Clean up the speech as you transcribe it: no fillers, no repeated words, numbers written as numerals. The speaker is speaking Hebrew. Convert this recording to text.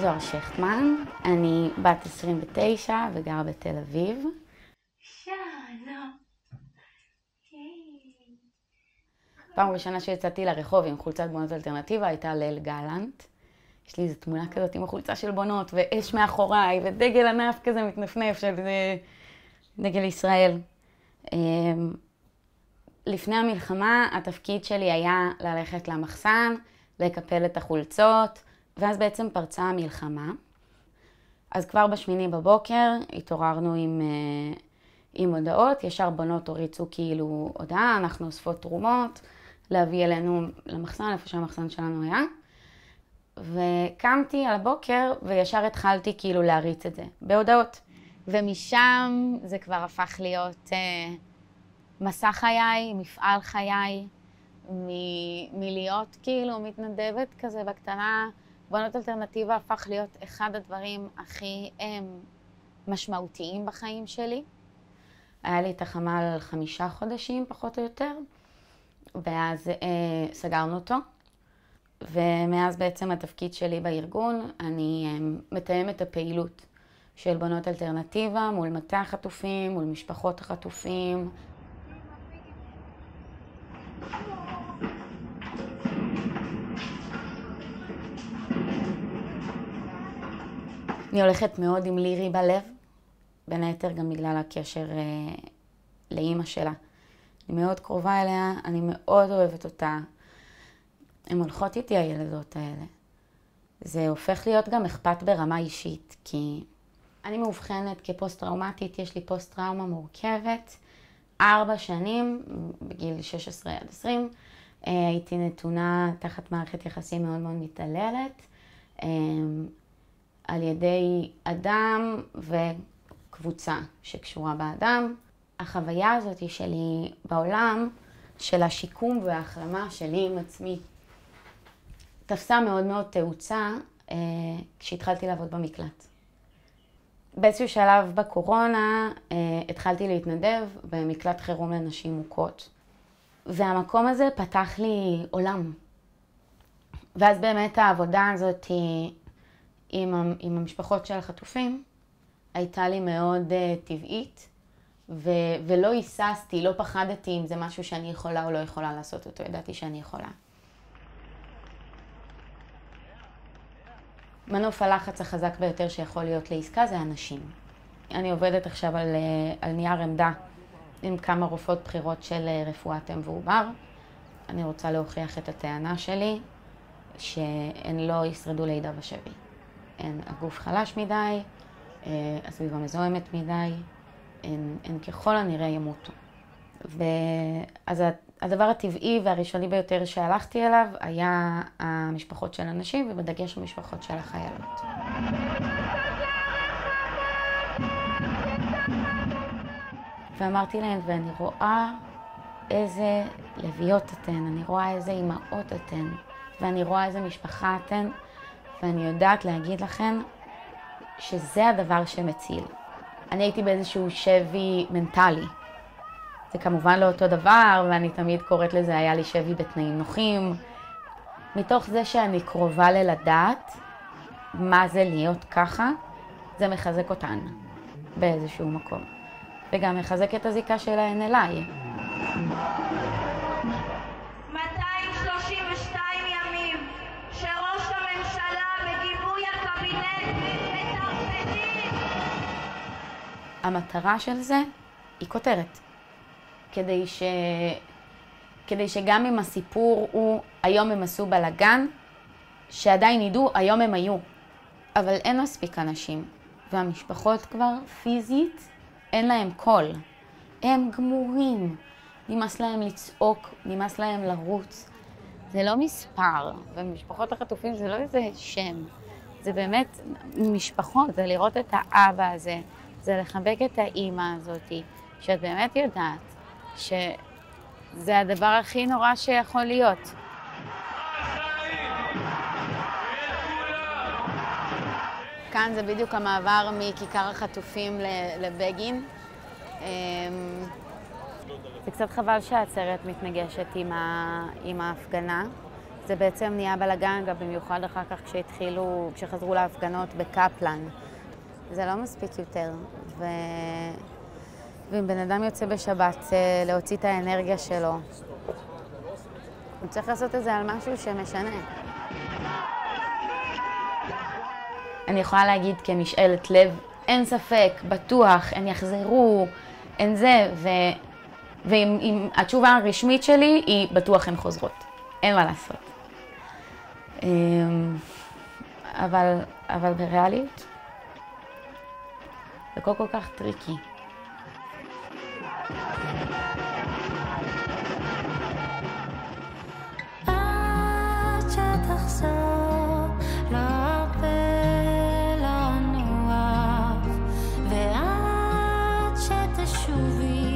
זוהר שכטמן, אני בת 29 וגרה בתל אביב. פעם ראשונה שיצאתי לרחוב עם חולצת בונות אלטרנטיבה הייתה ליל גלנט. יש לי איזו תמונה כזאת עם החולצה של בונות ואש מאחוריי ודגל ענף כזה מתנפנף של דגל ישראל. לפני המלחמה התפקיד שלי היה ללכת למחסן, לקפל את החולצות, ואז בעצם פרצה המלחמה. אז כבר בשמיני בבוקר התעוררנו עם הודעות, ישר בונות הוריצו כאילו הודעה, אנחנו אוספות תרומות, להביא אלינו למחסן, איפה שהמחסן שלנו היה. וקמתי על הבוקר וישר התחלתי כאילו להריץ את זה בהודעות. ומשם זה כבר הפך להיות מסע חיי, מפעל חיי, מלהיות כאילו מתנדבת כזה בקטנה. בונות אלטרנטיבה הפך להיות אחד הדברים הכי משמעותיים בחיים שלי. היה לי את החמ"ל 5 חודשים פחות או יותר, ואז סגרנו אותו. ומאז בעצם התפקיד שלי בארגון, אני מתאמת את הפעילות של בונות אלטרנטיבה מול מטה החטופים, מול משפחות החטופים. אני הולכת מאוד עם לירי בלב, בין היתר גם בגלל הקשר לאמא שלה. אני מאוד קרובה אליה, אני מאוד אוהבת אותה. הן הולכות איתי הילדות האלה. זה הופך להיות גם אכפת ברמה אישית, כי אני מאובחנת כפוסט-טראומטית, יש לי פוסט-טראומה מורכבת. 4 שנים, בגיל 16 עד 20, הייתי נתונה תחת מערכת יחסים מאוד מאוד מתעללת, על ידי אדם וקבוצה שקשורה באדם. החוויה הזאת שלי בעולם, של השיקום וההחלמה שלי עם עצמי, תפסה מאוד מאוד תאוצה כשהתחלתי לעבוד במקלט. באיזשהו שלב בקורונה התחלתי להתנדב במקלט חירום לנשים מוכות. והמקום הזה פתח לי עולם. ואז באמת העבודה הזאת עם המשפחות של החטופים הייתה לי מאוד טבעית. ולא היססתי, לא פחדתי אם זה משהו שאני יכולה או לא יכולה לעשות אותו. ידעתי שאני יכולה. מנוף הלחץ החזק ביותר שיכול להיות לעסקה זה אנשים. אני עובדת עכשיו על נייר עמדה עם כמה רופאות בחירות של רפואת אם ועובר. אני רוצה להוכיח את הטענה שלי שהן לא ישרדו לידה בשבי. הגוף חלש מדי, הסביבה מזוהמת מדי, הן ככל הנראה ימותו. ואז הדבר הטבעי והראשוני ביותר שהלכתי אליו היה המשפחות של הנשים, ובדגש המשפחות של החיילות. ואמרתי להן, ואני רואה איזה לביאות אתן, אני רואה איזה אימהות אתן, ואני רואה איזה משפחה אתן, ואני יודעת להגיד לכן שזה הדבר שמציל. אני הייתי באיזשהו שבי מנטלי. זה כמובן לא אותו דבר, ואני תמיד קוראת לזה, היה לי שבי בתנאים נוחים. מתוך זה שאני קרובה ללדעת מה זה להיות ככה, זה מחזק אותן באיזשהו מקום. וגם מחזק את הזיקה שלהן אליי. 232 ימים שראש הממשלה בגיבוי הקבינט מטרפדים. המטרה של זה היא כותרת. כדי שגם אם הסיפור הוא היום הם עשו בלגן, שעדיין ידעו היום הם היו. אבל אין מספיק אנשים, והמשפחות כבר פיזית אין להם קול. הם גמורים, נמאס להם לצעוק, נמאס להם לרוץ. זה לא מספר, ומשפחות החטופים זה לא איזה שם. זה באמת משפחות, זה לראות את האבא הזה, זה לחבק את האימא הזאת, שאת באמת יודעת שזה הדבר הכי נורא שיכול להיות. כאן זה בדיוק המעבר מכיכר החטופים לבגין. זה קצת חבל שהעצרת מתנגשת עם ההפגנה. זה בעצם נהיה בלגן, גם במיוחד אחר כך כשחזרו להפגנות בקפלן. זה לא מספיק יותר, ואם בן אדם יוצא בשבת להוציא את האנרגיה שלו, הוא צריך לעשות את זה על משהו שמשנה. אני יכולה להגיד כמשאלת לב, אין ספק, בטוח, הם יחזרו, אין זה, ואם התשובה הרשמית שלי היא בטוח הן חוזרות. אין מה לעשות. אבל בריאליות, זה כל כך טריקי. עד שתחזור, לא הרבה לא נוח, ועד שתשובי